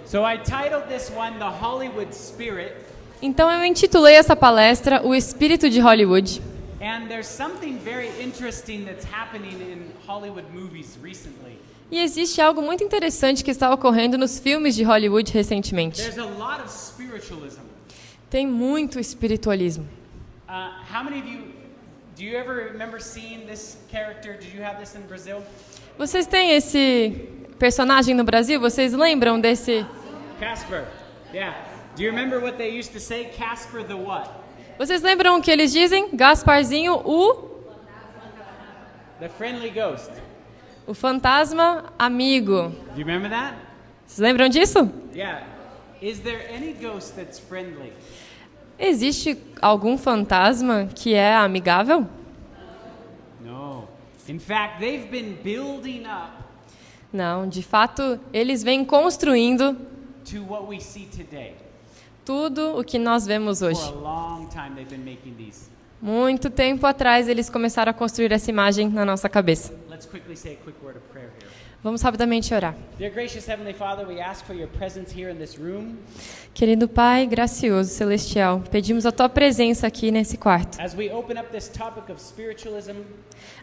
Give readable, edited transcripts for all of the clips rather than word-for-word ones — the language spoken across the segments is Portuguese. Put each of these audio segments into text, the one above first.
So I titled this one The Hollywood Spirit. Então eu intitulei essa palestra O Espírito de Hollywood. And there's something very interesting that's happening in Hollywood movies recently. E existe algo muito interessante que está ocorrendo nos filmes de Hollywood recentemente. There's a lot of spiritualism. Tem muito espiritualismo. How many of you, do you ever remember seeing this character? Did you have this in Brazil? Vocês têm esse personagem no Brasil? Vocês lembram desse? Casper. Yeah. Do you remember what they used to say? Casper the what? Vocês lembram o que eles dizem? Gasparzinho, The friendly ghost. o fantasma amigo. Do you remember that? Vocês lembram disso? Yeah. Is there any ghost that's friendly? Existe algum fantasma que é amigável? No. In fact, they've been building up Não, de fato, eles vêm construindo to what we see today. tudo o que nós vemos hoje. For a long time they've been making these. Muito tempo atrás, eles começaram a construir essa imagem na nossa cabeça. Let's quickly say a quick word of prayer here. Vamos rapidamente orar. Dear gracious Heavenly Father, we ask for your presence here in this room. Querido Pai, gracioso, celestial, pedimos a Tua presença aqui nesse quarto. As we open up this topic of spiritualism,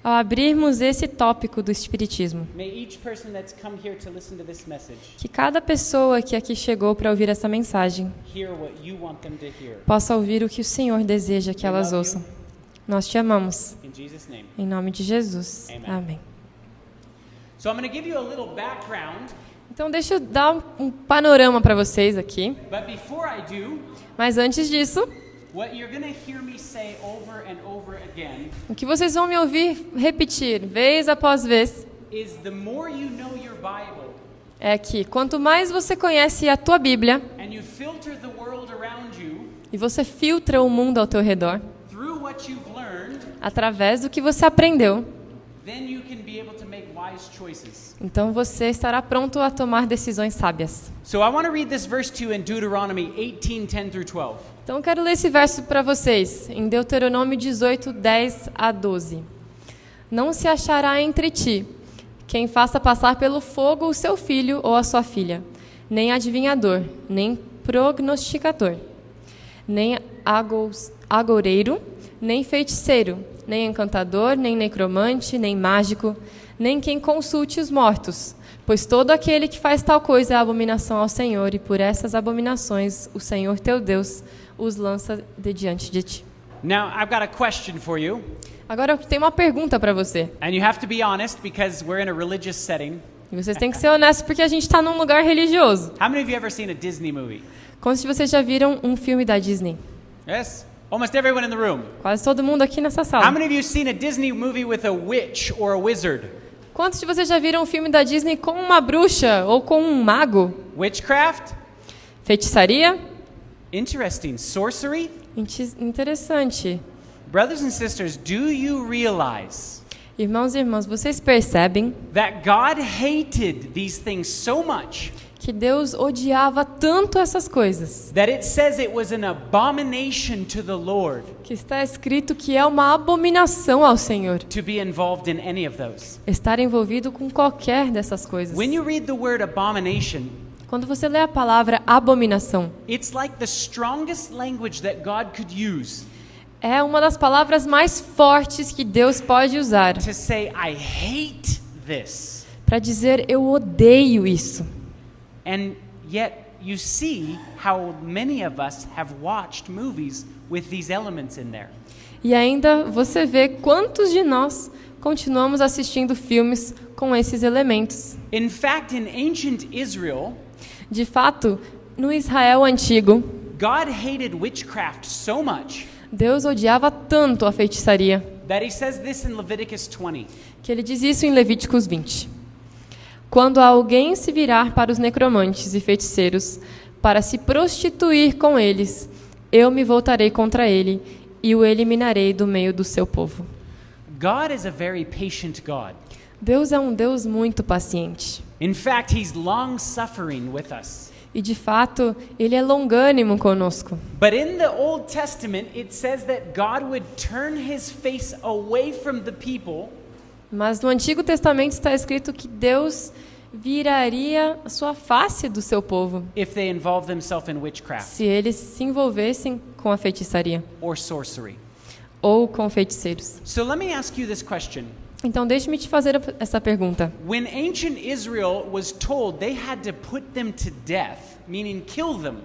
Ao abrirmos esse tópico do Espiritismo, may each person that's come here to listen to this message que cada pessoa que aqui chegou para ouvir essa mensagem hear what you want them to hear. possa ouvir o que o Senhor deseja que elas ouçam. Nós te amamos. In Jesus' name. Em nome de Jesus. Amen. Amém. So I'm going to give you a little background, Então, deixa eu dar um panorama para vocês aqui. but before I do, Mas antes disso, what you're going to hear me say over and over again o que vocês vão me ouvir repetir, vez após vez, is the more you know your Bible é que quanto mais você conhece a tua Bíblia and you filter the world around you e você filtra o mundo ao teu redor, through what you've learned, através do que você aprendeu, then you can be able to make wise choices. então você estará pronto a tomar decisões sábias. So I want to read this verse to you in Deuteronomy 18:10 through 12. Então eu quero ler esse verso para vocês, em Deuteronômio 18, 10 a 12. Não se achará entre ti quem faça passar pelo fogo o seu filho ou a sua filha, nem adivinhador, nem prognosticador, nem agoureiro, nem feiticeiro, nem encantador, nem necromante, nem mágico, nem quem consulte os mortos, pois todo aquele que faz tal coisa é abominação ao Senhor, e por essas abominações o Senhor teu Deus os lança de diante de ti. Now, I've got a question for you, Agora eu tenho uma pergunta para você. and you have to be honest because we're in a religious setting. E vocês têm que ser honestos porque a gente está num lugar religioso. How many of you ever seen a Disney movie? Quantos de vocês já viram um filme da Disney? Yes? Almost everyone in the room. Quase todo mundo aqui nessa How sala. many of you seen a Disney movie with a witch or a wizard? Quantos de vocês já viram um filme da Disney com uma bruxa ou com um mago? Witchcraft? Feitiçaria? Interesting. Sorcery? Interessante. Brothers and sisters, do you realize Irmãos e irmãs, vocês percebem that God hated these things so much que Deus odiava tanto essas coisas, that it says it was an abomination to the Lord que está escrito que é uma abominação ao Senhor to be involved in any of those? estar envolvido com qualquer dessas coisas. When you read the word abomination, Quando você lê a palavra abominação, it's like the strongest language that God could use é uma das palavras mais fortes que Deus pode usar to say, I hate this. para dizer eu odeio isso. And yet you see how many of us have watched movies with these elements in there. E ainda você vê quantos de nós continuamos assistindo filmes com esses elementos. In fact, in ancient Israel, De fato, no Israel antigo, God hated witchcraft so much Deus odiava tanto a feitiçaria that he says this in Leviticus 20. que ele diz isso em Levíticos 20. Quando alguém se virar para os necromantes e feiticeiros para se prostituir com eles, eu me voltarei contra ele e o eliminarei do meio do seu povo. God is a very patient God. Deus é um Deus muito paciente. In fact, he's long-suffering with us. E de fato, ele é longânimo conosco. But in the Old Testament, it says that God would turn his face away from the people Mas no Antigo Testamento está escrito que Deus viraria a sua face do seu povo if they involve themselves in witchcraft se eles se envolvessem com a feitiçaria or sorcery. ou com feiticeiros. So let me ask you this question. Então, deixe-me te fazer essa pergunta. When ancient Israel was told they had to put them to death, meaning kill them,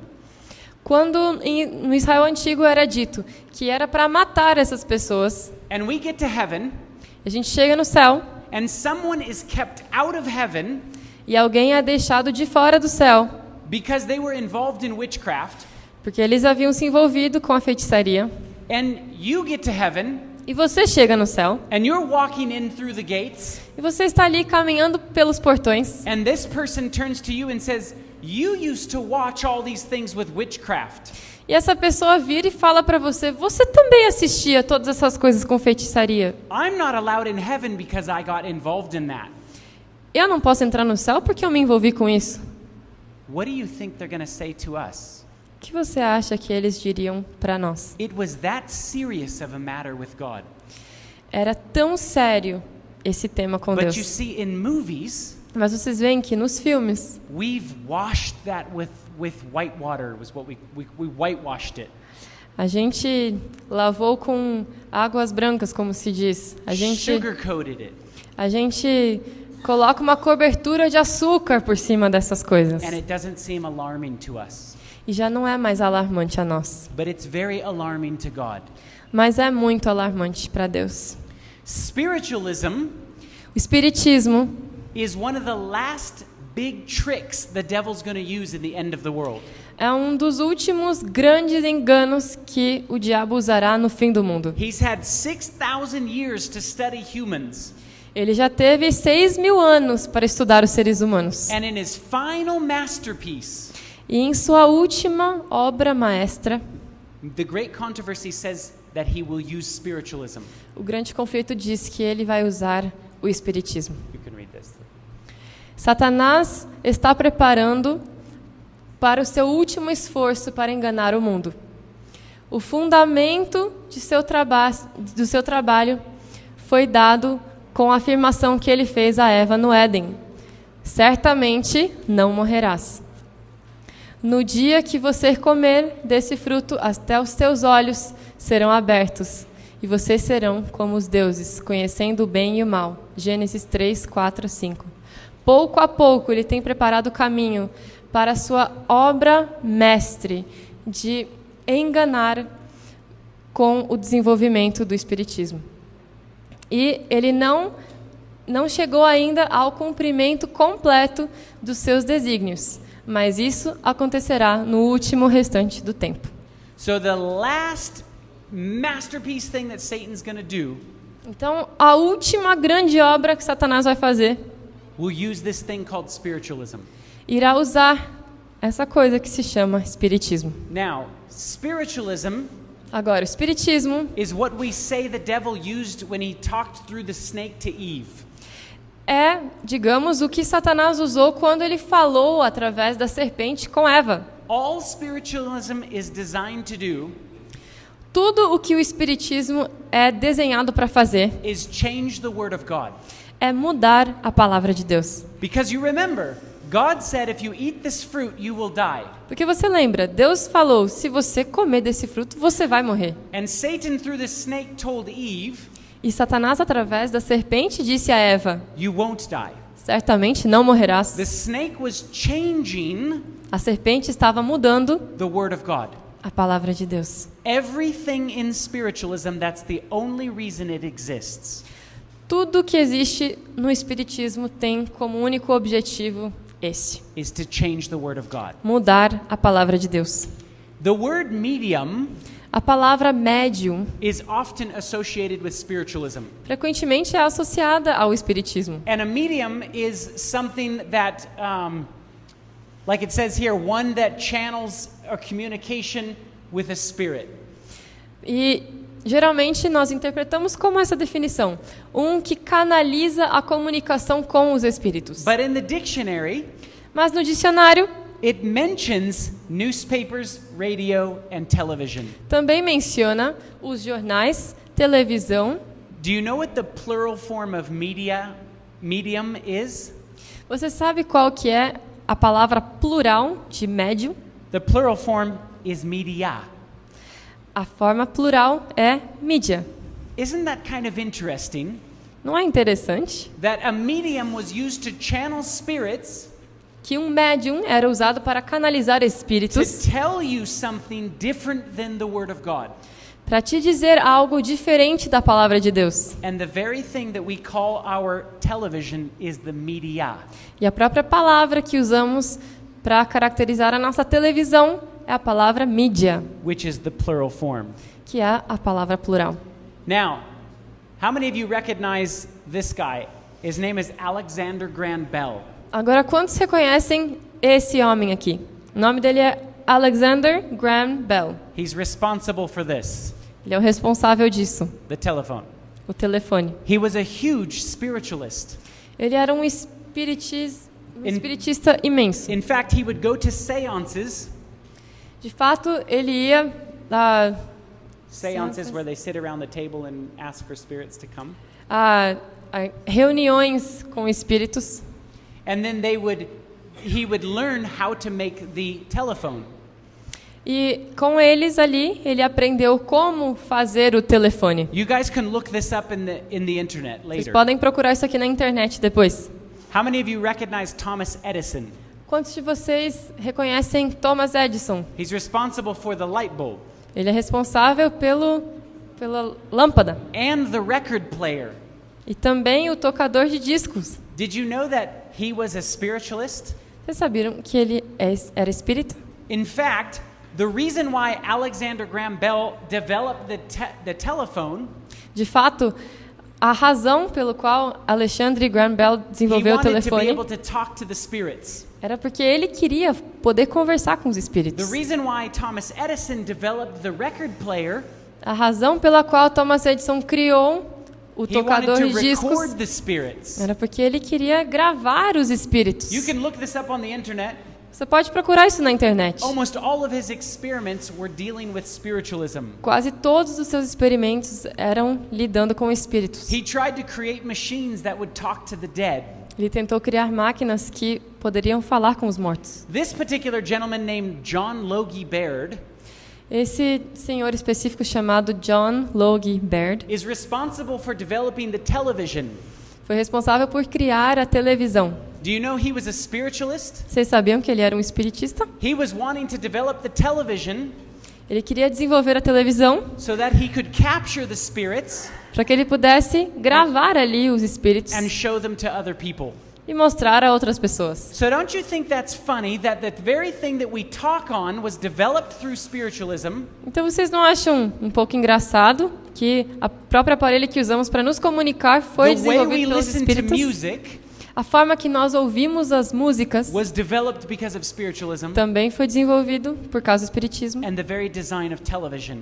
Quando no Israel antigo era dito que era para matar essas pessoas, and we get to heaven, a gente chega no céu and someone is kept out of heaven e alguém é deixado de fora do céu, because they were involved in witchcraft, porque eles haviam se envolvido com a feitiçaria, and you get to heaven, e você chega no céu, and you're walking in through the gates, e você está ali caminhando pelos portões, and this person turns to you and says, "You used to watch all these things with witchcraft." e essa pessoa vira e fala para você: você também assistia todas essas coisas com feitiçaria. I'm not allowed in heaven because I got involved in that. Eu não posso entrar no céu porque eu me envolvi com isso. What do you think they're going to say to us? O que você acha que eles diriam para nós? It was that serious of a matter with God. Era tão sério esse tema com But you Deus. see, in movies, Mas vocês veem que nos filmes we've washed that with white water, was what we whitewashed it. a gente lavou com águas brancas, como se diz. Sugar-coated it. A gente coloca uma cobertura de açúcar por cima dessas coisas. And it doesn't seem alarming to us. E já não é mais alarmante a nós. But it's very alarming to God. Mas é muito alarmante para Deus. Spiritualism O espiritismo is one of the last big tricks the devil's going to use in the end of the world. é um dos últimos grandes enganos que o diabo usará no fim do mundo. He's had 6,000 years to study humans. Ele já teve 6.000 anos para estudar os seres humanos. And in his final masterpiece, E em sua última obra maestra, the great controversy says that he will use spiritualism. o grande conflito diz que ele vai usar o espiritismo. You can read this. Satanás está preparando para o seu último esforço para enganar o mundo. O fundamento do seu trabalho foi dado com a afirmação que ele fez a Eva no Éden: certamente não morrerás. No dia que você comer desse fruto, até os teus olhos serão abertos, e vocês serão como os deuses, conhecendo o bem e o mal. Gênesis 3, 4, 5. Pouco a pouco, ele tem preparado o caminho para a sua obra mestre de enganar com o desenvolvimento do espiritismo. E ele não chegou ainda ao cumprimento completo dos seus desígnios, mas isso acontecerá no último restante do tempo. So the last masterpiece thing that Satan's going to do Então, a última grande obra que Satanás vai fazer will use this thing called spiritualism. irá usar essa coisa que se chama espiritismo. Now, spiritualism Agora, o espiritismo is what we say the devil used when he talked through the snake to Eve. é, digamos, o que Satanás usou quando ele falou através da serpente com Eva. All spiritualism is designed to do Tudo o que o espiritismo é desenhado para fazer is change the word of God. é mudar a palavra de Deus. Because you remember, God said if you eat this fruit, you will die. Porque você lembra, Deus falou, se você comer desse fruto, você vai morrer. And Satan through the snake told Eve, E Satanás, através da serpente, disse a Eva, you won't die. certamente não morrerás. The snake was changing A serpente estava mudando the word of God. a palavra de Deus. Everything in spiritualism, that's the only reason it exists. Tudo que existe no espiritismo tem como único objetivo esse: Is to change the word of God. mudar a palavra de Deus. The word medium A palavra médium is often associated with spiritualism. frequentemente é associada ao espiritismo. And a medium is something that, like it says here, one that channels a communication with a spirit. E geralmente nós interpretamos como essa definição: um que canaliza a comunicação com os espíritos. But in the dictionary, Mas no dicionário it mentions newspapers, radio, and television. também menciona os jornais, televisão. Do you know what the plural form of medium is? Você sabe qual que é a palavra plural de médium? The plural form is media. A forma plural é mídia. Isn't that kind of interesting Não é interessante that a medium was used to channel spirits que um médium era usado para canalizar to espíritos tell you something different than the Word of God? para te dizer algo diferente da palavra de Deus? And the very thing that we call our television is the media. E a própria palavra que usamos para caracterizar a nossa televisão é a palavra mídia, Which is the plural form. que é a palavra plural. Now, how many of you recognize this guy? His name is Alexander Graham Bell. Agora, quantos reconhecem esse homem aqui? O nome dele é Alexander Graham Bell. He's responsible for this, Ele é o responsável disso, the telephone. o telefone. He was a huge spiritualist. Ele era um espiritista imenso. In fact, he would go to seances, De fato, ele ia a seances where they sit around the table and ask for spirits to come. a reuniões com espíritos. And then he would learn how to make the telephone. E com eles ali, ele aprendeu como fazer o telefone. You guys can look this up in the internet Vocês later. podem procurar isso aqui na internet depois. How many of you recognize Thomas Edison? Quantos de vocês reconhecem Thomas Edison? He's responsible for the light bulb Ele é responsável pela lâmpada and the record player. e também o tocador de discos. Did you know that he was a spiritualist? Vocês sabiam que ele era espírita? In fact, the reason why Alexander Graham Bell developed the telephone, De fato, a razão pelo qual Alexander Graham Bell he desenvolveu o wanted to be telefone able to talk to the spirits. era porque ele queria poder conversar com os The espíritos. reason why Thomas Edison developed the record player, A razão pela qual Thomas Edison criou o he wanted tocador to de discos record the spirits. era porque ele queria gravar os espíritos. You can look this up on the internet. Você pode procurar isso na internet. Almost all of his experiments were dealing with spiritualism. Quase todos os seus experimentos eram lidando com espíritos. He tried to create machines that would talk to the dead. Ele tentou criar máquinas que poderiam falar com os mortos. This particular gentleman named John Logie Baird Esse senhor específico chamado John Logie Baird is responsible for developing the television. foi responsável por criar a televisão. Do you know he was a spiritualist? Vocês sabiam que ele era um espiritista? He was wanting to develop the television Ele queria desenvolver a televisão so that he could capture the spirits para que ele pudesse gravar ali os espíritos and show them to other people. e mostrar a outras pessoas. So don't you think that's funny that the very thing that we talk on was developed through spiritualism, Então vocês não acham um pouco engraçado que a própria aparelho que usamos para nos comunicar foi the way we desenvolvido pelos listen to espíritos? music A forma que nós ouvimos as músicas was developed because of spiritualism, também foi desenvolvido por causa do espiritismo. and the very design of television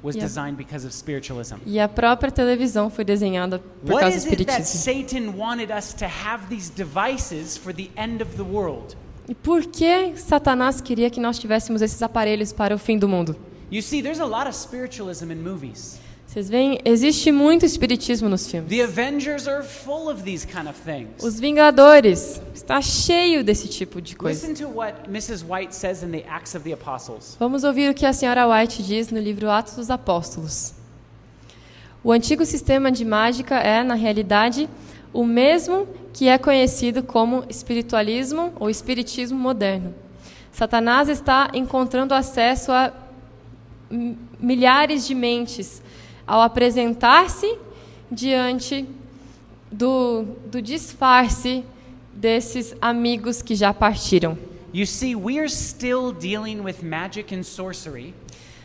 was Yeah. designed because of spiritualism. E a própria televisão foi desenhada por What causa do is it that espiritismo. Satan wanted us to have these devices for the end of the world? E por que Satanás queria que nós tivéssemos esses aparelhos para o fim do mundo? You see, there's a lot of spiritualism in movies. Vocês veem, existe muito espiritismo nos filmes. The Avengers are full of these kind of things. Os Vingadores está cheio desse tipo de coisa. Listen to what Mrs. White says in the Acts of the Apostles. Vamos ouvir o que a senhora White diz no livro Atos dos Apóstolos. O antigo sistema de mágica é, na realidade, o mesmo que é conhecido como espiritualismo ou espiritismo moderno. Satanás está encontrando acesso a milhares de mentes ao apresentar-se diante do disfarce desses amigos que já partiram. You see, we are still dealing with magic and sorcery,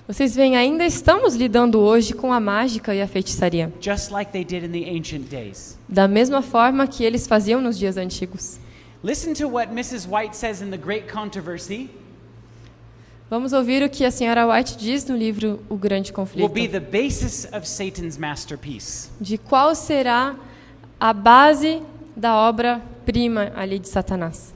Vocês veem, ainda estamos lidando hoje com a mágica e a feitiçaria, just like they did in the ancient days. da mesma forma que eles faziam nos dias antigos. Listen to what Mrs. White says in The Great Controversy. Vamos ouvir o que a senhora White diz no livro O Grande Will Conflito. be the basis of Satan's masterpiece. De qual será a base da obra-prima ali de Satanás.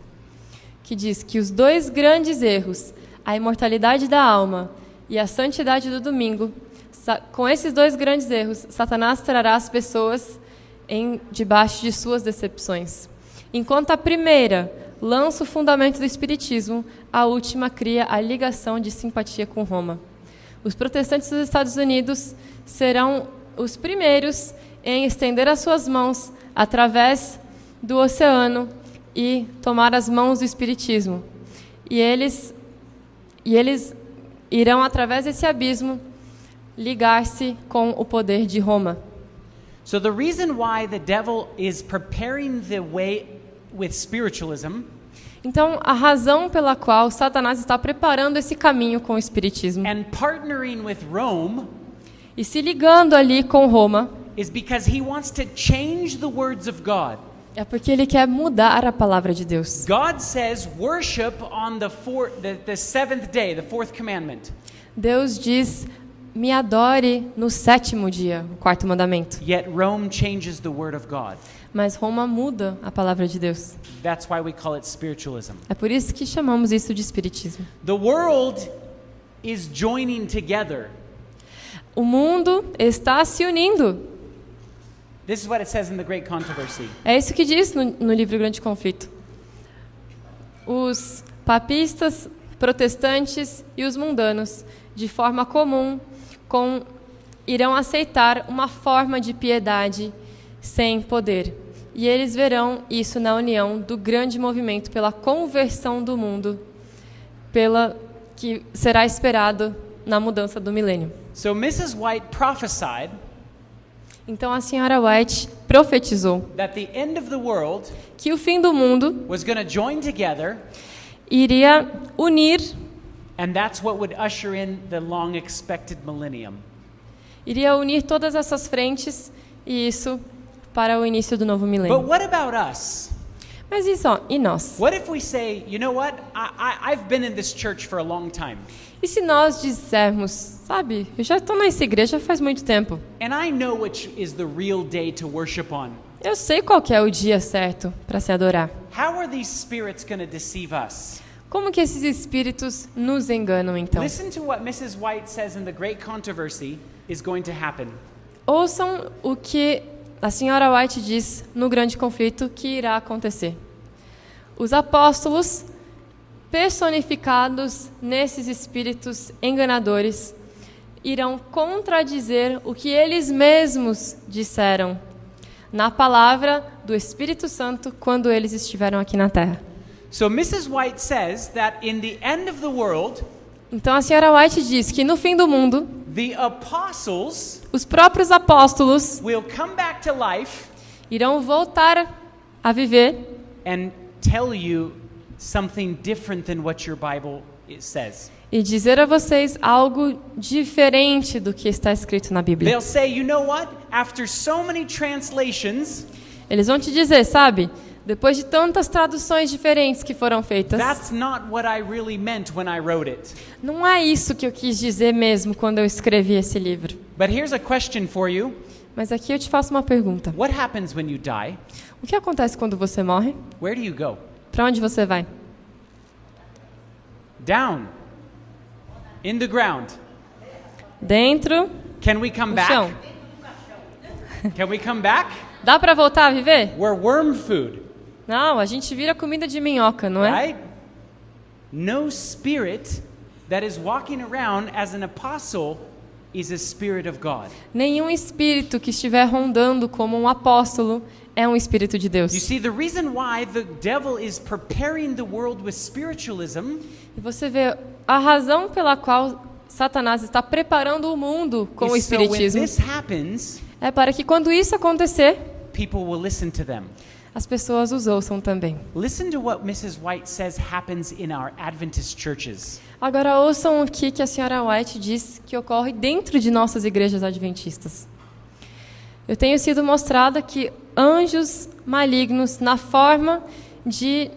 Que diz que os dois grandes erros, a imortalidade da alma e a santidade do domingo, com esses dois grandes erros, Satanás trará as pessoas debaixo de suas decepções. Enquanto a primeira lança o fundamento do espiritismo, a última cria a ligação de simpatia com Roma. Os protestantes dos Estados Unidos serão os primeiros em estender as suas mãos através do oceano e tomar as mãos do espiritismo. E eles irão, através desse abismo, ligar-se com o poder de Roma. So the reason why the devil is preparing the way with spiritualism Então, a razão pela qual Satanás está preparando esse caminho com o espiritismo and partnering with Rome e se ligando ali com Roma is because he wants to change the words of God. é porque ele quer mudar a palavra de Deus. God says worship on the seventh day, the fourth commandment. Deus diz, me adore no 7º dia, o 4º mandamento. Yet Rome changes the word of God. Mas Roma muda a palavra de Deus. That's why we call it spiritualism. É por isso que chamamos isso de espiritismo. The world is joining together. O mundo está se unindo. This is what it says in the Great Controversy. É isso que diz no livro Grande Conflito. Os papistas, protestantes e os mundanos, de forma comum, irão aceitar uma forma de piedade sem poder. E eles verão isso na união do grande movimento pela conversão do mundo, que será esperado na mudança do milênio. So Mrs. White prophesied Então a senhora White profetizou that the end of the world que o fim do mundo was going to join together, iria unir, and that's what would usher in the long expected millennium. todas essas frentes, e isso para o início do novo But milênio. what about us? Mas isso, e nós? What if we say, you know what? I've been in this church for a long time, E se nós dissermos, sabe, eu já estou nessa igreja faz muito tempo. and I know which is the real day to worship on. Eu sei qual que é o dia certo para se adorar. How are these spirits going to deceive us? Como que esses espíritos nos enganam, então? Listen to what Mrs. White says in the Great Controversy is going to happen. Ouçam o que a senhora White diz no grande conflito que irá acontecer. Os apóstolos, personificados nesses espíritos enganadores, irão contradizer o que eles mesmos disseram na palavra do Espírito Santo quando eles estiveram aqui na Terra. So Mrs. White says that in the end of the world, Então a senhora White diz que no fim do mundo, the apostles os próprios apóstolos will come back to life irão voltar a viver and tell you something different than what your Bible says. e dizer a vocês algo diferente do que está escrito na Bíblia. They'll say, you know what? After so many translations, Eles vão te dizer, sabe, depois de tantas traduções diferentes que foram feitas, that's not what I really meant when I wrote it. não é isso que eu quis dizer mesmo quando eu escrevi esse livro. But here's a question for you. Mas aqui eu te faço uma pergunta. What happens when you die? O que acontece quando você morre? Where do you go? Para onde você vai? Down. In the ground. Dentro Can we come do chão. back? Can we come back? Dá para voltar a viver? We're worm food, Não, a gente vira comida de minhoca, não é? right? No spirit that is walking around as an apostle is a spirit of God. Nenhum espírito que estiver rondando como um apóstolo é um espírito de You Deus. see, the reason why the devil is preparing the world with spiritualism E você vê a razão pela qual Satanás está preparando o mundo com o is so when espiritismo this happens, é para que quando isso acontecer, people will listen to them. as pessoas os ouçam também. Listen to what Mrs. White says happens in our Adventist churches. Agora ouçam o que a senhora White diz que ocorre dentro de nossas igrejas adventistas. Eu tenho sido mostrada que anjos malignos na forma de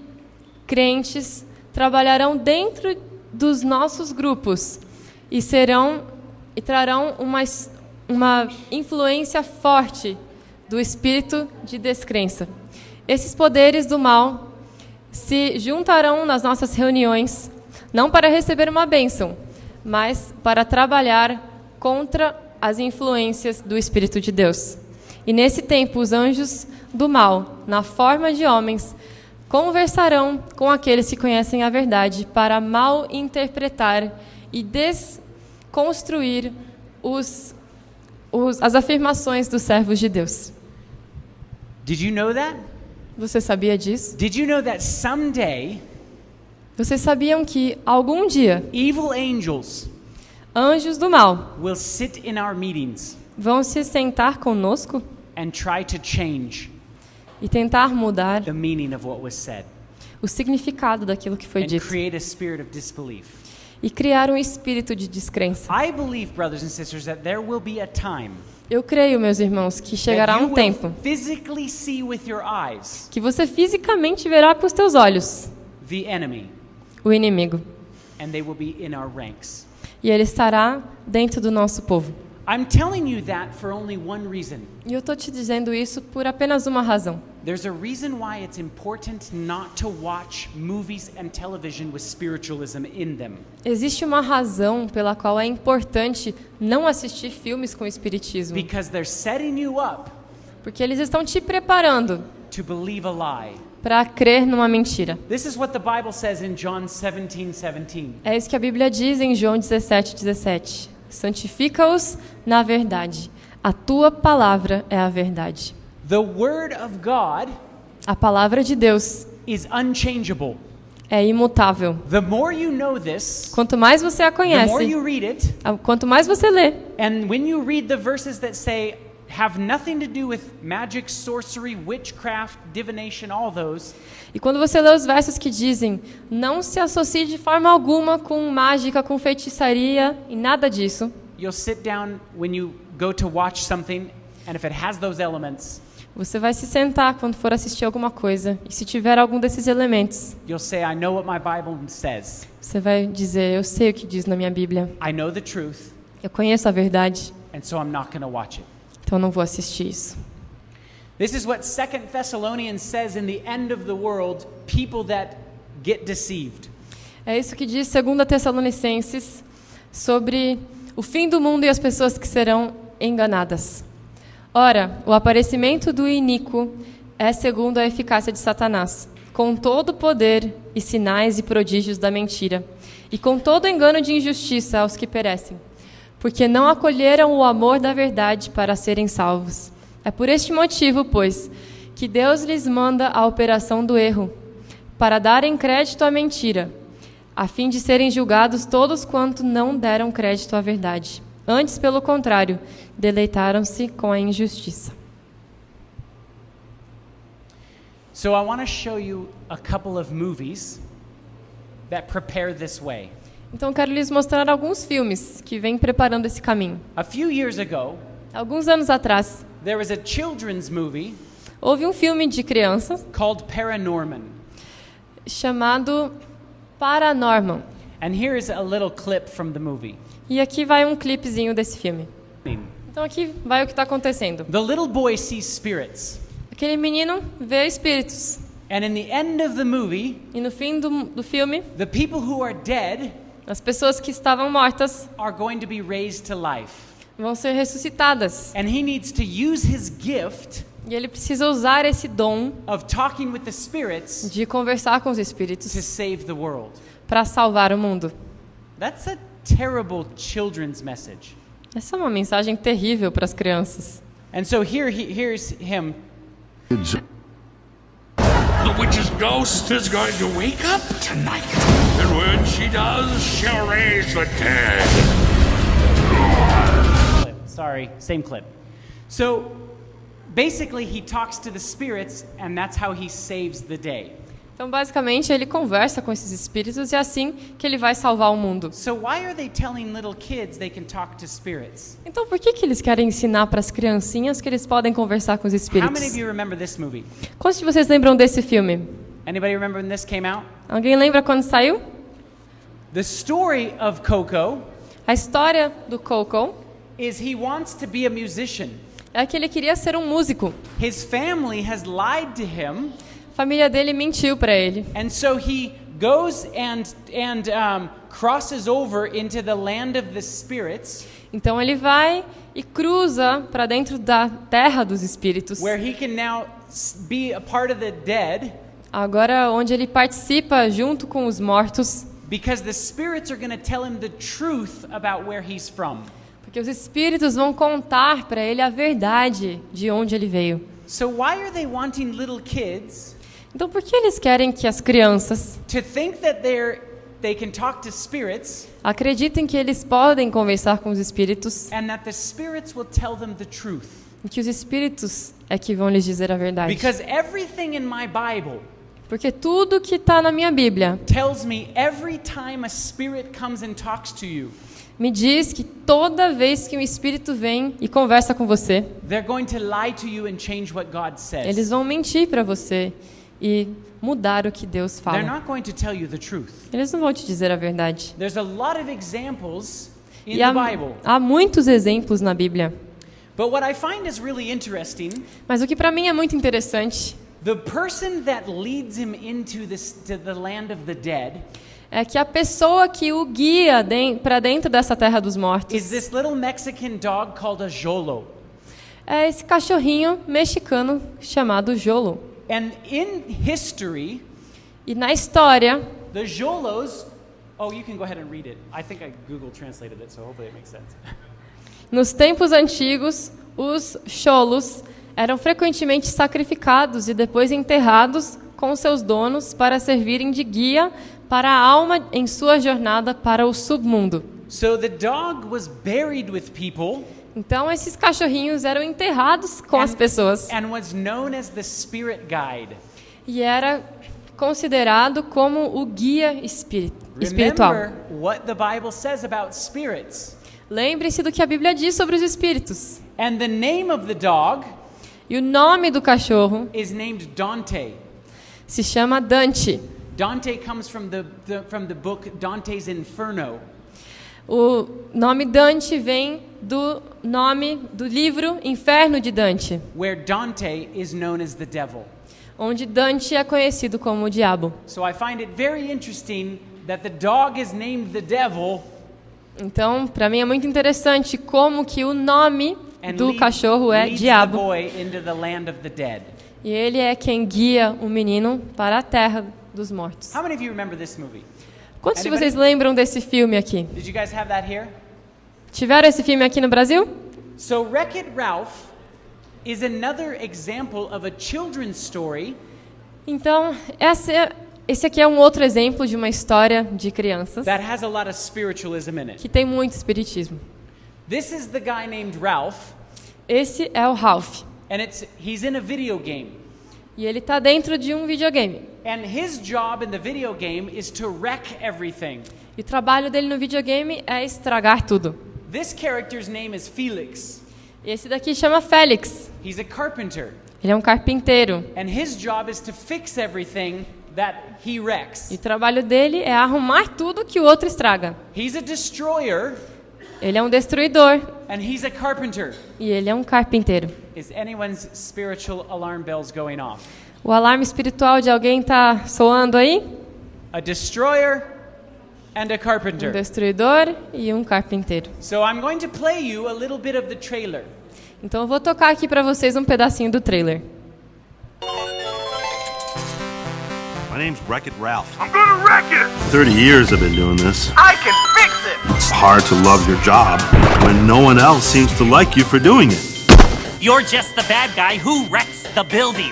crentes trabalharão dentro dos nossos grupos e trarão uma influência forte do espírito de descrença. Esses poderes do mal se juntarão nas nossas reuniões, não para receber uma bênção, mas para trabalhar contra as influências do Espírito de Deus. E nesse tempo os anjos do mal, na forma de homens, conversarão com aqueles que conhecem a verdade para mal interpretar e desconstruir as afirmações dos servos de Deus. Did you know that? Você sabia disso? Did you know that someday Vocês sabiam que algum dia evil angels anjos do mal will sit in our meetings vão se sentar conosco and try to change e tentar mudar the meaning of what was said o significado daquilo que foi and dito create a spirit of disbelief? e criar um espírito de descrença. I believe, brothers and sisters, that there will be a time Eu creio, meus irmãos, que chegará that you um will tempo physically see with your eyes que você fisicamente verá com os teus olhos the enemy, o inimigo and they will be in our ranks. e ele estará dentro do nosso povo. I'm telling you that for only one reason. E eu estou te dizendo isso por apenas uma razão. There's a reason why it's important not to watch movies and television with spiritualism in them. Existe uma razão pela qual é importante não assistir filmes com espiritismo, Because they're setting you up porque eles estão te preparando to believe a lie. para crer numa mentira. This is what the Bible says in John 17:17. É isso que a Bíblia diz em João 17:17. Santifica-os na verdade. A tua palavra é a verdade. The word of God A palavra de Deus is unchangeable. é imutável. The more you know this, Quanto mais você a the more conhece, you read it, quanto mais você lê, and when you read the verses that say have nothing to do with magic, sorcery, witchcraft, divination, all those, e quando você lê os versos que dizem não se associe de forma alguma com mágica, com feitiçaria e nada disso, you'll sit down when you go to watch something, and if it has those elements, você vai se sentar quando for assistir alguma coisa e se tiver algum desses elementos, you'll say, I know what my Bible says. você vai dizer, eu sei o que diz na minha Bíblia, I know the truth, eu conheço a verdade, and so I'm not going to watch it. então eu não vou assistir isso. This is what 2 Thessalonians says in the end of the world, people that get deceived. É isso que diz 2 Tessalonicenses sobre o fim do mundo e as pessoas que serão enganadas. Ora, o aparecimento do iníquo é segundo a eficácia de Satanás, com todo o poder e sinais e prodígios da mentira, e com todo engano de injustiça aos que perecem, porque não acolheram o amor da verdade para serem salvos. É por este motivo, pois, que Deus lhes manda a operação do erro, para darem crédito à mentira, a fim de serem julgados todos quanto não deram crédito à verdade. Antes, pelo contrário, deleitaram-se com a injustiça. So I want to show you a couple of movies that prepare this way. Então, eu quero lhes mostrar alguns filmes que vêm preparando esse caminho. A few years ago, Alguns anos atrás, there was a children's movie houve um filme de crianças called Paranorman. chamado Paranorman. And here is a little clip from the movie. E aqui vai um clipezinho desse filme. Então aqui vai o que está acontecendo. The little boy sees spirits. Aquele menino vê espíritos. And in the end of the movie, E no fim do filme, the people who are dead as pessoas que estavam mortas are going to be raised to life. vão ser ressuscitadas. And he needs to use his gift E ele precisa usar esse dom of talking with the spirits de conversar com os to espíritos save the world. para salvar o mundo. That's a terrible children's message. Essa é uma mensagem terrível para as crianças. And so here's him. The witch's ghost is going to wake up tonight. And when she does, she'll raise the dead. Sorry, same clip. So basically he talks to the spirits and that's how he saves the day. Então, basicamente, ele conversa com esses espíritos e é assim que ele vai salvar o mundo. So why are they telling little kids they can talk to spirits? Então, por que eles querem ensinar para as criancinhas que eles podem conversar com os How many of espíritos? you remember this movie? Quantos de vocês lembram desse filme? Anybody remember when this came out? Alguém lembra quando saiu? The story of Coco A história do Coco is he wants to be a musician. é que ele queria ser um músico. His family has lied to him, A família dele mentiu para ele. and so he goes and crosses over into the land of the spirits, Então ele vai e cruza para dentro da terra dos espíritos. where he can now be a part of the dead, Agora onde ele participa junto com os mortos, because the spirits are going to tell him the truth about where he's from. porque os espíritos vão contar para ele a verdade de onde ele veio. So why are they wanting little kids Então por que eles querem que as crianças to think that they can talk to spirits acreditem que eles podem conversar com os espíritos and that the spirits will tell them the truth? e que os espíritos é que vão lhes dizer a verdade? Because everything in my Bible Porque tudo que está na minha Bíblia tells me every time a spirit comes and talks to you, me diz que toda vez que um espírito vem e conversa com você, they're going to lie to you and change what God says. eles vão mentir para você e mudar o que Deus They're fala. not going to tell you the truth. Eles não vão te dizer a verdade. There's a lot of examples in E the Bible. há muitos exemplos na Bíblia. But what I find is really interesting, Mas o que para mim é muito interessante the person that leads him into to the land of the dead é que a pessoa que o guia para dentro dessa terra dos is mortos this little Mexican dog called a Jolo. é esse cachorrinho mexicano chamado Jolo. And in history, E na história, the Jolos, oh, you can go ahead and read it. I think I Google translated it, so hopefully it makes sense. nos tempos antigos, os cholos eram frequentemente sacrificados e depois enterrados com seus donos para servirem de guia para a alma em sua jornada para o submundo. So the dog was buried with people Então esses cachorrinhos eram enterrados com as pessoas and was known as the spirit guide. e era considerado como o guia espiritual. Remember what the Bible says about spirits. Lembre-se do que a Bíblia diz sobre os espíritos. And the name of the dog E o nome do cachorro is named Dante. se chama Dante. Dante comes from the book Dante's Inferno. O nome Dante vem do nome do livro Inferno de Dante, Where Dante is known as the devil. onde Dante é conhecido como o diabo. So I find it very interesting that the dog is named the devil Então, para mim é muito interessante como que o nome and do cachorro é leads the diabo. boy into the land of the dead. E ele é quem guia o menino para a terra dos mortos. How many of you remember this movie? Quantos de Anybody? vocês lembram desse filme aqui? Did you guys have that here? Tiveram esse filme aqui no Brasil? So Wreck-It Ralph is another example of a children's story Então, esse aqui é um outro exemplo de uma história de crianças that has a lot of spiritualism in it. que tem muito espiritismo. This is the guy named Ralph, Esse é o Ralph. and he's in a video game. E ele está dentro de um videogame. And his job in the video game is to wreck everything. E o trabalho dele no videogame é estragar tudo. This character's name is Felix. E esse daqui chama Félix. He's a carpenter, Ele é um carpinteiro. and his job is to fix everything that he wrecks. E o trabalho dele é arrumar tudo que o outro estraga. He's a destroyer, Ele é um destruidor. and he's a carpenter. E ele é um carpinteiro. Is anyone's spiritual alarm bells going off? O alarme espiritual de alguém está soando aí? A destroyer and a Um carpenter. destruidor e um carpinteiro. So I'm going to play you a little bit of the trailer. Então eu vou tocar aqui para vocês um pedacinho do trailer. My name's Wreck-It Ralph. I'm gonna wreck it! 30 years I've been doing this. I can fix it! It's hard to love your job when no one else seems to like you for doing it. You're just the bad guy who wrecks the building.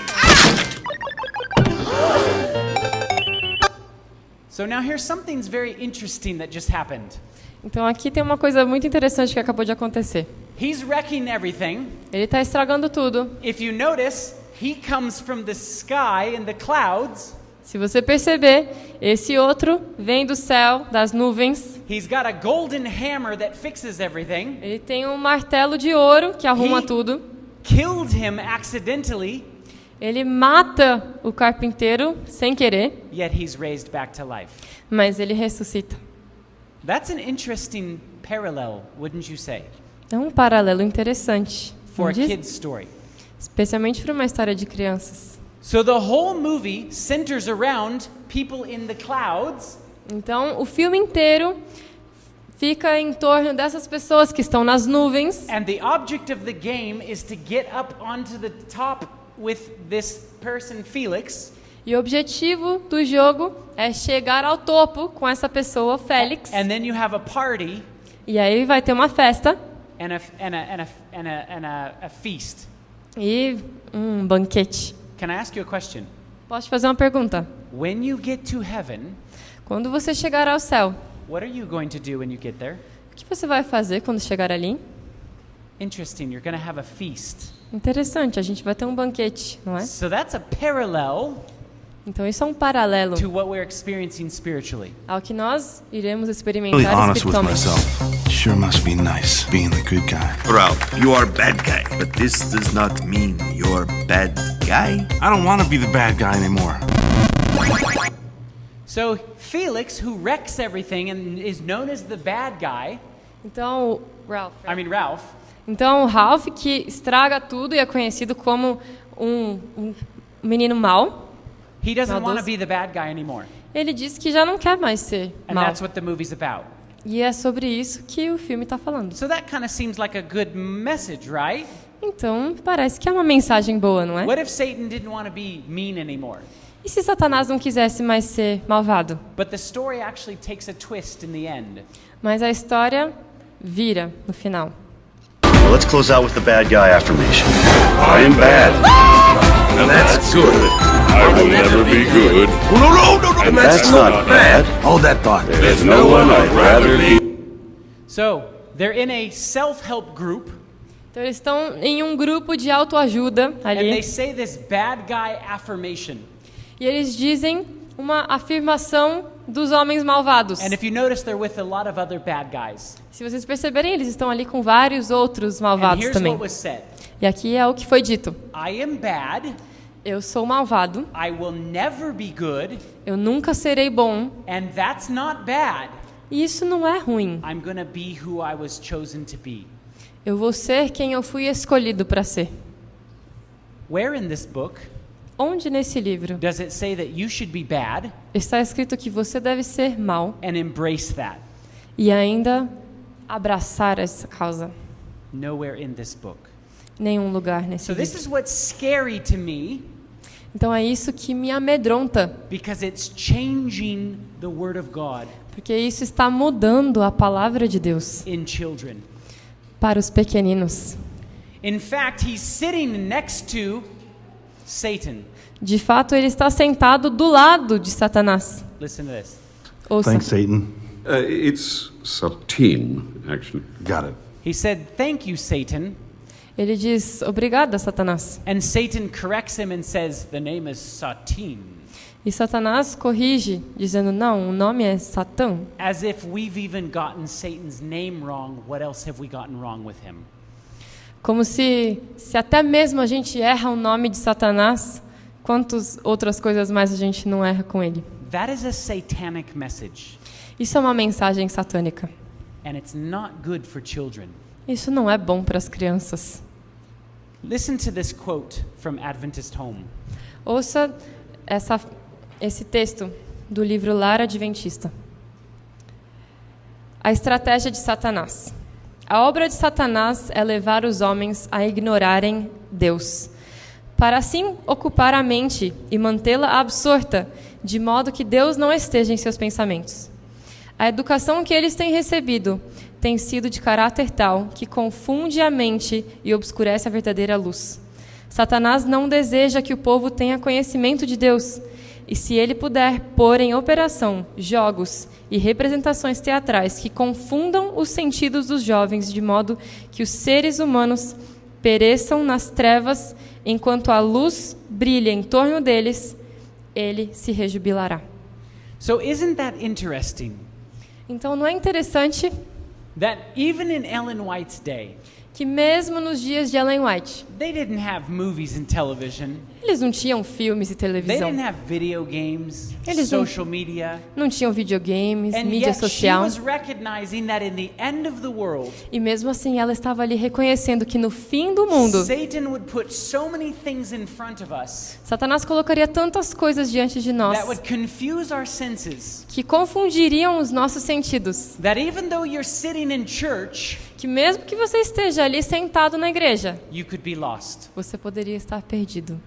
So now here's something very interesting that just happened. Então aqui tem uma coisa muito interessante que acabou de acontecer. He's wrecking everything. Ele está estragando tudo. If you notice, he comes from the sky and the clouds. Se você perceber, esse outro vem do céu, das nuvens. He's got a golden hammer that fixes everything. Ele tem um martelo de ouro que arruma He- tudo. Killed him accidentally, Ele mata o carpinteiro sem querer, yet he's raised back to life. mas ele ressuscita. That's an interesting parallel, wouldn't you say, É um paralelo interessante, for não a diz? kid's story? Especialmente para uma história de crianças. So the whole movie centers around people in the clouds. Então, o filme inteiro fica em torno dessas pessoas que estão nas nuvens. And the object of the game is to get up onto the top with this person, Felix. E o objetivo do jogo é chegar ao topo com essa pessoa, Félix. And then you have a party E aí vai ter uma festa and a feast. e um banquete. Can I ask you a question? Posso te fazer uma pergunta? When you get to heaven, Quando você chegar ao céu, what are you going to do when you get there? o que você vai fazer quando chegar ali? Interesting, you're going to have a feast. Interessante, a gente vai ter um banquete, não é? So that's a parallel Então isso é um paralelo to what we're experiencing spiritually. ao que nós iremos Really experimentar honest with espiritualmente. myself. Sure must be nice being the good guy. Ralph, you are a bad guy, but this does not mean you're a bad guy. I don't want to be the bad guy anymore. So Felix, who wrecks everything and is known as the bad guy, Então, Ralph, Então, o Ralph, que estraga tudo e é conhecido como um menino mau, he doesn't Maldoso. want to be the bad guy anymore. ele diz que já não quer mais ser And mau. that's what the movie's about. E é sobre isso que o filme está falando. So that kind of seems like a good message, right? Então, parece que é uma mensagem boa, não é? What if Satan didn't want to be mean anymore? E se Satanás não quisesse mais ser malvado? But the story actually takes a twist in the end. Mas a história vira no final. Well, let's close out with the bad guy affirmation. I am bad. And that's good. I will never be good. No. And that's not bad. Hold that thought. There's no one I'd rather be. So they're in a self-help group, Então, eles estão em um grupo de autoajuda and they ali. say this bad guy affirmation. E eles dizem uma afirmação dos homens malvados. And if you notice, they're with a lot of other bad guys. Se vocês perceberem, eles estão ali com vários outros And malvados here's também. what was said. E aqui é o que foi dito. I am bad, Eu sou malvado, I will never be good, eu nunca serei bom, and that's not bad. e isso não é ruim. I'm going to be who I was chosen to be. Eu vou ser quem eu fui escolhido para ser. Where in this book Onde nesse livro does it say that you should be bad está escrito que você deve ser mal and embrace that? e ainda abraçar essa causa? Nowhere in this book. Nenhum lugar nesse So this livro. is what's scary to me Então é isso que me amedronta, because it's changing the word of God porque isso está mudando a palavra de Deus in children. para os pequeninos. In fact, he's sitting next to Satan. De fato, ele está sentado do lado de Satanás. Listen to this. Ouça. Thanks, Satan. It's Satine, actually. Got it. He said, "Thank you, Satan." Ele diz, obrigada, Satanás. And Satan corrects him and says, "The name is Satan." E Satanás corrige, dizendo, não, o nome é Satã. As if we've even gotten Satan's name wrong, what else have we gotten wrong with him? Como se até mesmo a gente erra o nome de Satanás, quantas outras coisas mais a gente não erra com ele. That is a satanic message, Isso é uma mensagem satânica. and it's not good for children. Isso não é bom para as crianças. Listen to this quote from Adventist Home. Ouça esse texto do livro Lar Adventista. A estratégia de Satanás. A obra de Satanás é levar os homens a ignorarem Deus, para assim ocupar a mente e mantê-la absorta, de modo que Deus não esteja em seus pensamentos. A educação que eles têm recebido tem sido de caráter tal que confunde a mente e obscurece a verdadeira luz. Satanás não deseja que o povo tenha conhecimento de Deus, e se ele puder pôr em operação jogos e representações teatrais que confundam os sentidos dos jovens de modo que os seres humanos pereçam nas trevas enquanto a luz brilha em torno deles, ele se rejubilará. So isn't that interesting? Então não é interessante That even in Ellen White's day, que mesmo nos dias de Ellen White, they didn't have movies and television. eles não tinham filmes e They televisão, didn't have video games, Eles não- social media. não tinham videogames, And mídia yet she social. was recognizing that in the end of the world, E mesmo assim ela estava ali reconhecendo que no fim do mundo, Satan would put so many things in front of us Satanás colocaria tantas coisas diante de nós that would confuse our senses. que confundiriam os nossos sentidos. That even though you're sitting in church, Que mesmo que você esteja ali sentado na igreja, you could be lost. você poderia estar perdido.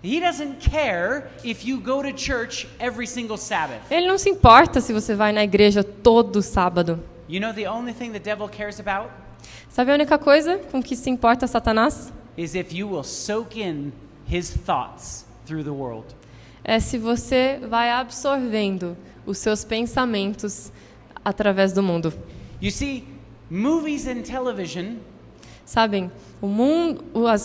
He doesn't care if you go to church every single Sabbath. Ele não se importa se você vai na igreja todo sábado. You know the only thing the devil cares about Sabe a única coisa com que se importa Satanás? is if you will soak in his thoughts through the world. É se você vai absorvendo os seus pensamentos através do mundo. You see, movies and television Sabem, o mundo,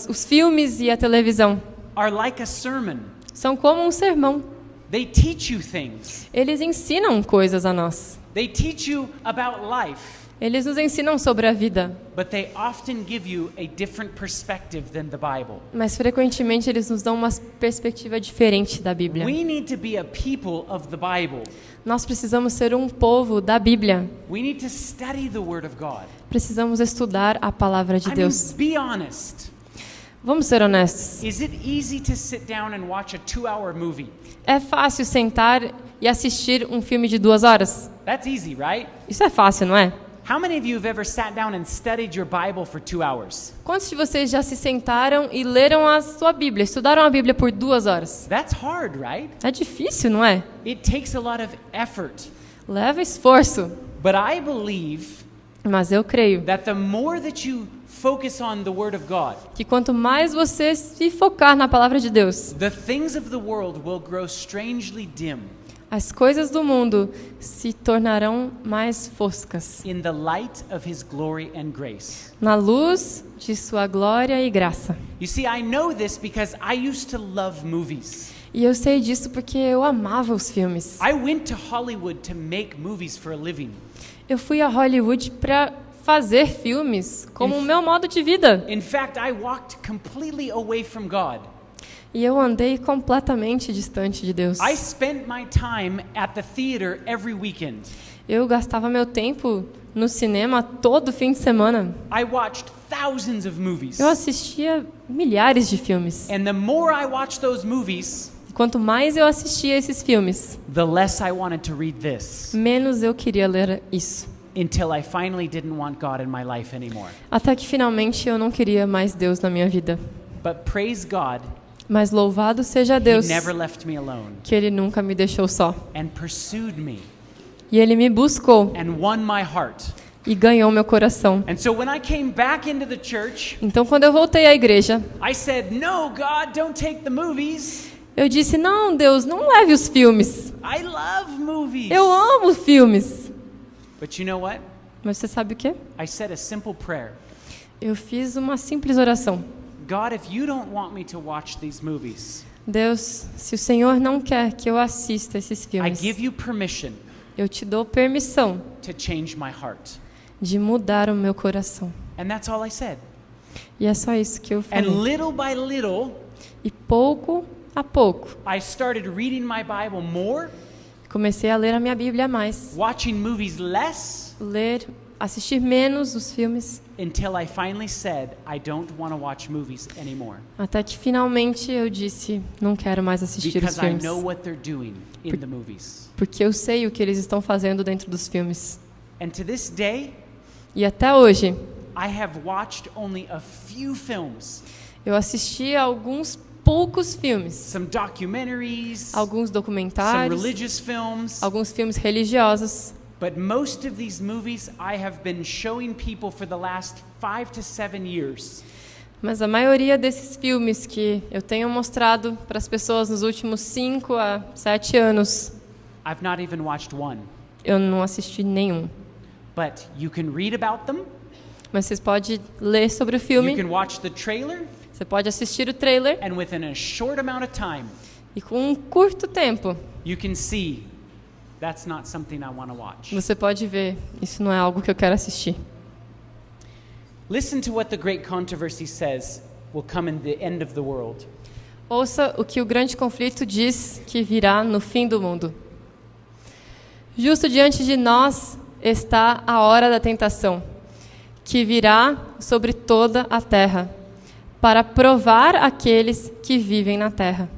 os filmes e a televisão are like a sermon. são como um sermão. They teach you things. Eles ensinam coisas a nós. They teach you about life, Eles nos ensinam sobre a vida, but they often give you a different perspective than the Bible. mas frequentemente eles nos dão uma perspectiva diferente da Bíblia. We need to be a people of the Bible. Nós precisamos ser um povo da Bíblia. We need to study the Word of God. Precisamos estudar a palavra de I mean, Deus. be honest. Vamos ser honestos. Is it easy to sit down and watch a 2-hour movie? É fácil sentar e assistir um filme de 2 horas? That's easy, right? Isso é fácil, não é? How many of you have ever sat down and studied your Bible for 2 hours? Quantos de vocês já se sentaram e leram a sua Bíblia, estudaram a Bíblia por 2 horas? That's hard, right? É difícil, não é? It takes a lot of effort. Leva esforço. But I believe Mas eu creio that the more that you focus on the Word of God, que quanto mais você se focar na palavra de Deus, the things of the world will grow strangely dim as coisas do mundo se tornarão mais foscas in the light of His glory and grace. na luz de sua glória e graça. You see, I know this because I used to love movies. E eu sei disso porque eu amava os filmes. I went to Hollywood to make movies for a living. Eu fui a Hollywood para fazer filmes como o meu modo de vida. In fact, I walked completely away from God. E eu andei completamente distante de Deus. I spent my time at the theater every weekend. Eu gastava meu tempo no cinema todo fim de semana. I watched thousands of movies. Eu assistia milhares de filmes. And the more I watched those movies, E quanto mais eu assistia esses filmes, the less I wanted to read this, menos eu queria ler isso. until I finally didn't want God in my life anymore. Até que finalmente eu não queria mais Deus na minha vida. But praise God, Mas louvado seja He Deus never left me alone que Ele nunca me deixou só. and pursued me E Ele me buscou and won my heart. e ganhou meu coração. And so when I came back into the church, Então quando eu voltei à igreja, I said, "No, God, don't take the movies. eu disse, não, Deus, não leve os filmes. I love movies." Eu amo filmes. But you know what? Mas você sabe o quê? I said a simple prayer. Eu fiz uma simples oração. God, if you don't want me to watch these movies, Deus, se o Senhor não quer que eu assista esses I filmes, give you permission eu te dou permissão to change my heart. de mudar o meu coração. And that's all I said. E é só isso que eu And falei. little by little, E pouco a pouco, I started reading my Bible more, comecei a ler a minha Bíblia mais, watching movies less, assistir menos os filmes, until I finally said, I don't want to watch movies anymore. até que finalmente eu disse, não quero mais assistir os Because I filmes, know what they're doing in the movies. porque eu sei o que eles estão fazendo dentro dos filmes. And to this day, E até hoje, I have watched only a few films, eu assisti a alguns poucos filmes, some documentaries, alguns some documentários, religious films, alguns filmes religiosos, but most of these movies I have been showing people for the last 5 to 7 years. mas a maioria desses filmes que eu tenho mostrado para as pessoas nos últimos 5 a 7 anos, I've not even watched one. eu não assisti nenhum. But you can read about them, Mas vocês podem ler sobre o you filme, can watch the trailer, você pode assistir o trailer and within a short amount of time, e com um curto tempo you can see that's not something I want to watch. você pode ver, isso não é algo que eu quero assistir. Listen to what the great controversy says will come in the end of the world. Ouça o que o grande conflito diz que virá no fim do mundo. Justo diante de nós está a hora da tentação, que virá sobre toda a terra, para provar aqueles que vivem na terra.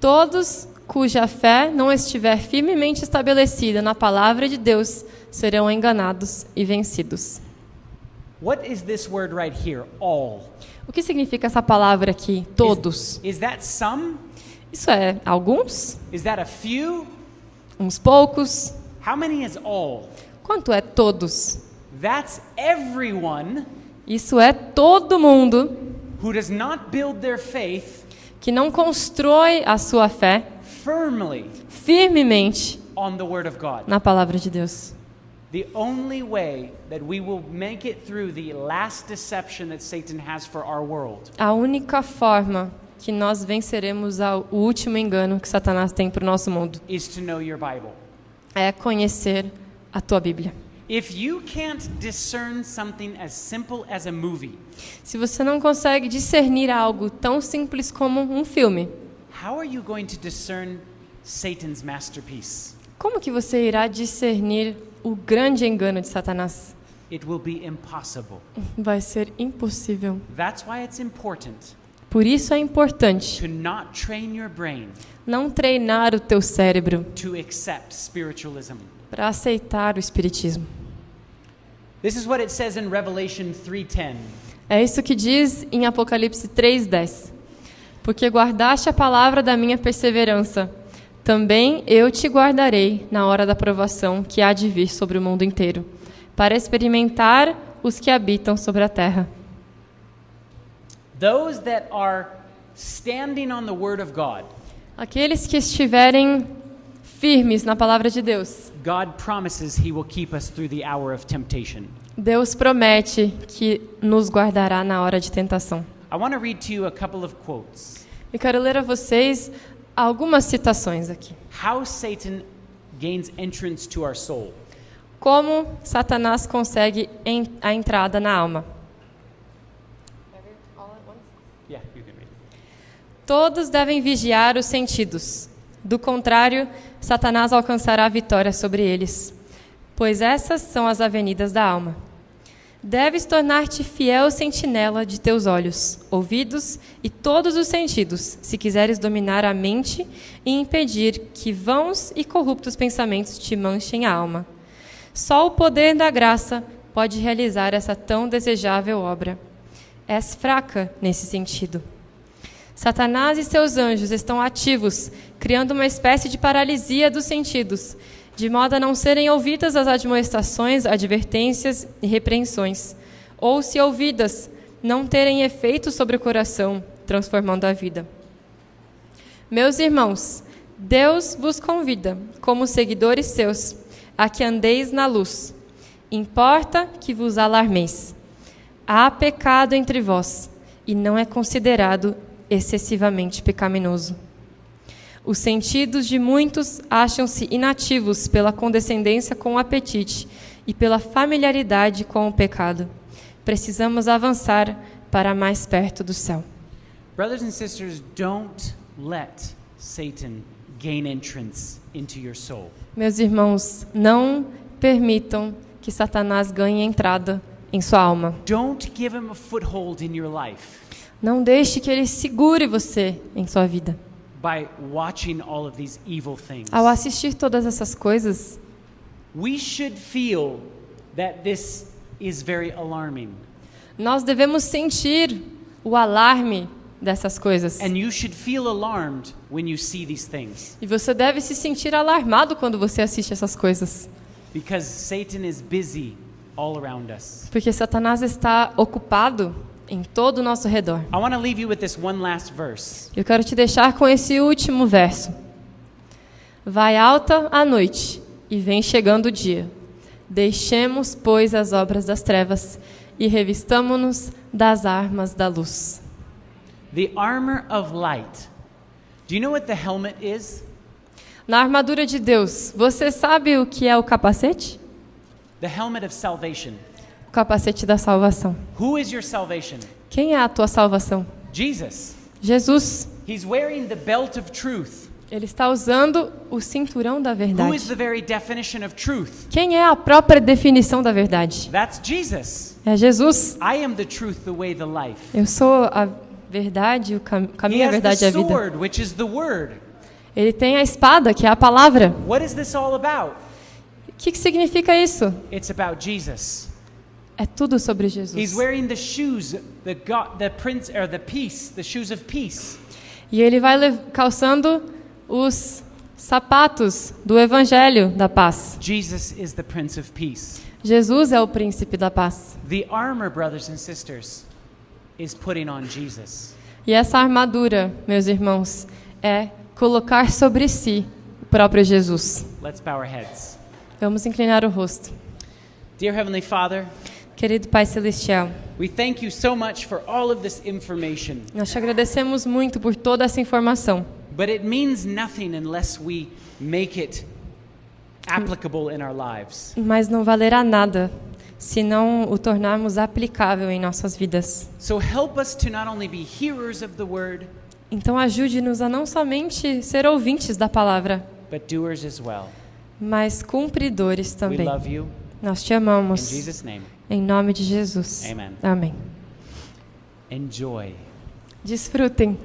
Todos cuja fé não estiver firmemente estabelecida na palavra de Deus serão enganados e vencidos. What is this word right here? All. O que significa essa palavra aqui? Todos. Is that some? Isso é alguns? Is that a few? Uns poucos? How many is all? Quanto é todos? That's everyone Isso é todo mundo who does not build their faith que não constrói a sua fé firmly firmemente on the Word of God. na palavra de Deus. The only way that we will make it through the last deception that Satan has for our world A única forma que nós venceremos o último engano que Satanás tem para o nosso mundo is to know your Bible. é conhecer a tua Bíblia. If you can't discern something as simple as a movie, Se você não consegue discernir algo tão simples como um filme, how are you going to discern Satan's masterpiece? como que você irá discernir o grande engano de Satanás? It will be impossible. Vai ser impossível. That's why it's important Por isso é importante to not train your brain não treinar o teu cérebro to accept spiritualism. para aceitar o espiritismo. This is what it says in Revelation 3:10. É isso que diz em Apocalipse 3:10. Porque guardaste a palavra da minha perseverança, também eu te guardarei na hora da provação que há de vir sobre o mundo inteiro, para experimentar os que habitam sobre a terra. Those that are standing on the word of God, Aqueles que estiverem firmes na palavra de Deus, God promises he will keep us through the hour of temptation. Deus promete que nos guardará na hora de tentação. I want to read to you a couple of quotes. Eu quero ler a vocês algumas citações aqui. How Satan gains entrance to our soul. Como Satanás consegue a entrada na alma. Yeah, you can read. Todos devem vigiar os sentidos. Do contrário, Satanás alcançará a vitória sobre eles, pois essas são as avenidas da alma. Deves tornar-te fiel sentinela de teus olhos, ouvidos e todos os sentidos, se quiseres dominar a mente e impedir que vãos e corruptos pensamentos te manchem a alma. Só o poder da graça pode realizar essa tão desejável obra. És fraca nesse sentido. Satanás e seus anjos estão ativos, criando uma espécie de paralisia dos sentidos, de modo a não serem ouvidas as admoestações, advertências e repreensões, ou, se ouvidas, não terem efeito sobre o coração, transformando a vida. Meus irmãos, Deus vos convida, como seguidores seus, a que andeis na luz. Importa que vos alarmeis. Há pecado entre vós, e não é considerado excessivamente pecaminoso. Os sentidos de muitos acham-se inativos pela condescendência com o apetite e pela familiaridade com o pecado. Precisamos avançar para mais perto do céu. Brothers and sisters, don't let Satan gain entrance into your soul. Meus irmãos, não permitam que Satanás ganhe entrada em sua alma. Don't give him a foothold in your life Não deixe que ele segure você em sua vida. by watching all of these evil things. Ao assistir todas essas coisas, We should feel that this is very alarming. nós devemos sentir o alarme dessas coisas. And you should feel alarmed when you see these things, E você deve se sentir alarmado quando você assiste essas coisas. because Satan is busy all around us. Porque Satanás está ocupado em todo o nosso redor. I want to leave you with this one last verse. Eu quero te deixar com esse último verso. Vai alta a noite e vem chegando o dia. Deixemos, pois, as obras das trevas e revistamo-nos das armas da luz. The armor of light. Do you know what the helmet is? Na armadura de Deus, você sabe o que é o capacete? The helmet of salvation. O capacete da salvação. Who is your salvation? Quem é a tua salvação? Jesus. Jesus. He's wearing the belt of truth. Ele está usando o cinturão da Who is verdade. the very definition of truth? Quem é a própria definição da verdade? That's Jesus. É Jesus. I am the truth, the way, the life. Eu sou a verdade, o He caminho, a has the verdade e a vida. sword, which is the word. Ele tem a espada, que é a palavra. What is this all about? O que significa isso? It's about Jesus. É tudo sobre He's Jesus. wearing the shoes, the prince or the peace, the shoes of peace. E ele vai calçando os sapatos do evangelho da paz. Jesus is the Prince of Peace. Jesus é o príncipe da paz. The armor, brothers and sisters, is putting on Jesus. E essa armadura, meus irmãos, é colocar sobre si o próprio Jesus. Let's bow our heads. Vamos inclinar o rosto. Dear Heavenly Father, Querido Pai Celestial, we thank you so much for all of this information, nós te agradecemos muito por toda essa informação. but it means nothing unless we make it applicable in our lives. Mas não valerá nada se não o tornarmos aplicável em nossas vidas. So help us to not only be hearers of the word, Então ajude-nos a não somente ser ouvintes da palavra, but doers as well. mas cumpridores We também. love you. Nós te In amamos. Jesus' name, Em nome de Jesus. Amen. Amém. enjoy. Desfrutem.